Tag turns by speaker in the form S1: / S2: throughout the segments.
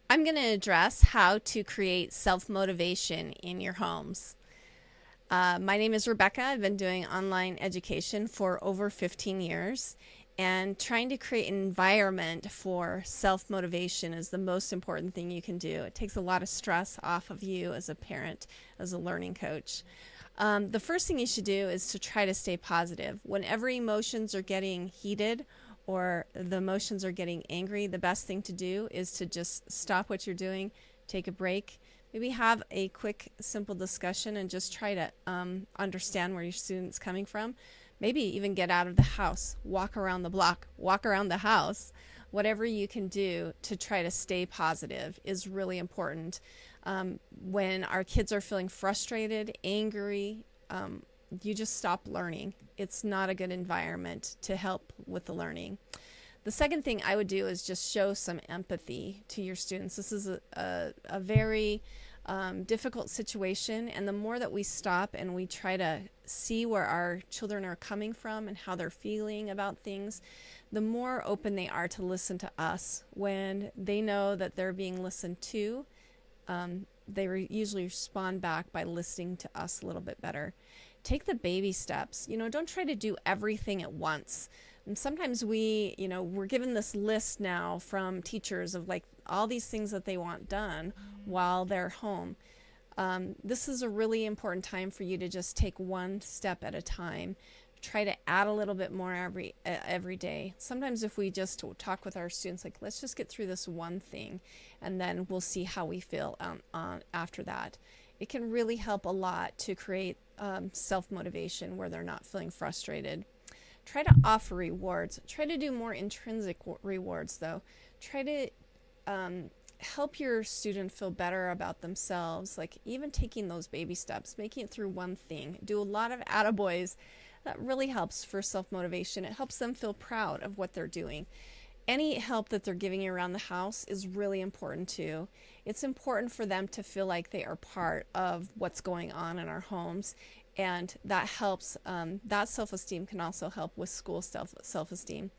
S1: I'm going to address how to create self-motivation in your homes. My name is Rebecca. I've been doing online education for over 15 years, and trying to create an environment for self-motivation is the most important thing you can do. It takes a lot of stress off of you as a parent, as a learning coach. The first thing you should do is to try to stay positive. Whenever emotions are getting heated or the emotions are getting angry, the best thing to do is to just stop what you're doing, take a break, maybe have a quick, simple discussion and just try to understand where your student's coming from. Maybe even get out of the house, walk around the block, walk around the house. Whatever you can do to try to stay positive is really important. When our kids are feeling frustrated, angry, you just stop learning. It's not a good environment to help with the learning. The second thing I would do is just show some empathy to your students. This is a very difficult situation, and the more that we stop and we try to see where our children are coming from and how they're feeling about things, the more open they are to listen to us. When they know that they're being listened to, they usually respond back by listening to us a little bit better. Take the baby steps. Don't try to do everything at once. And sometimes we're given this list now from teachers of like all these things that they want done while they're home. This is a really important time for you to just take one step at a time. Try to add a little bit more every day. Sometimes if we just talk with our students, like, let's just get through this one thing, and then we'll see how we feel after that. It can really help a lot to create self-motivation where they're not feeling frustrated. Try to offer rewards. Try to do more intrinsic rewards, though. Try to help your student feel better about themselves, like even taking those baby steps, making it through one thing. Do a lot of attaboys. That really helps for self-motivation. It helps them feel proud of what they're doing. Any help that they're giving you around the house is really important too. It's important for them to feel like they are part of what's going on in our homes, and that helps. That self-esteem can also help with school self-esteem.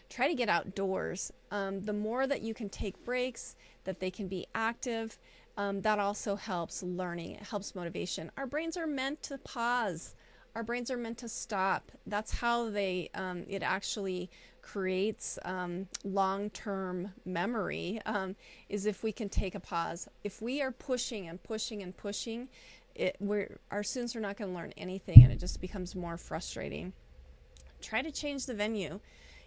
S1: Try to get outdoors. The more that you can take breaks, that they can be active, that also helps learning. It helps motivation. Our brains are meant to pause. Our brains are meant to stop. That's how it actually creates long-term memory, is if we can take a pause. If we are pushing and pushing and pushing, our students are not going to learn anything, and it just becomes more frustrating. Try to change the venue.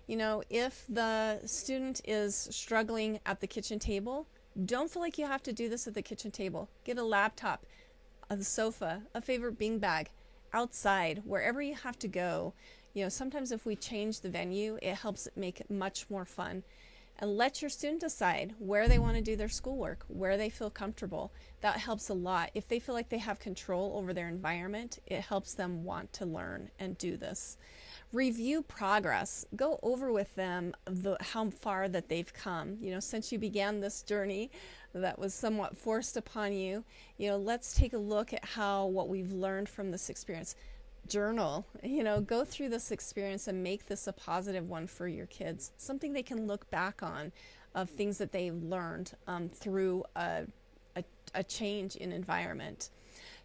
S1: If the student is struggling at the kitchen table, don't feel like you have to do this at the kitchen table. Get a laptop, a sofa, a favorite beanbag, outside, wherever you have to go. Sometimes if we change the venue, it helps it make it much more fun. And let your student decide where they want to do their schoolwork, where they feel comfortable. That helps a lot. If they feel like they have control over their environment, it helps them want to learn and do this. Review progress. Go over with them how far that they've come. Since you began this journey that was somewhat forced upon you, let's take a look at what we've learned from this experience. Journal. Go through this experience and make this a positive one for your kids. Something they can look back on of things that they've learned through a change in environment.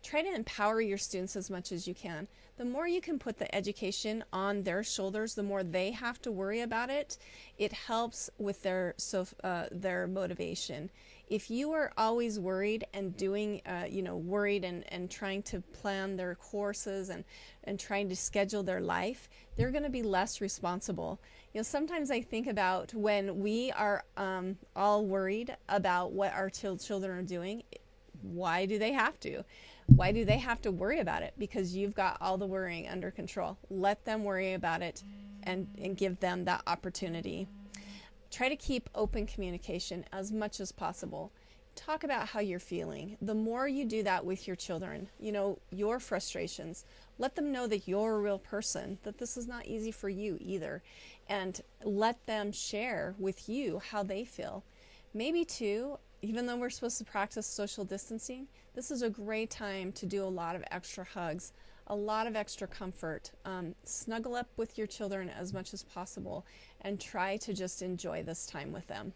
S1: Try to empower your students as much as you can. The more you can put the education on their shoulders, the more they have to worry about it. It helps with their motivation. If you are always worried and worried and trying to plan their courses and trying to schedule their life, they're going to be less responsible. Sometimes I think about when we are all worried about what our children are doing. Why do they have to? Why do they have to worry about it? Because you've got all the worrying under control. Let them worry about it and give them that opportunity. Try to keep open communication as much as possible. Talk about how you're feeling. The more you do that with your children, your frustrations, let them know that you're a real person, that this is not easy for you either, and let them share with you how they feel. Maybe too, even though we're supposed to practice social distancing, this is a great time to do a lot of extra hugs, a lot of extra comfort. Snuggle up with your children as much as possible and try to just enjoy this time with them.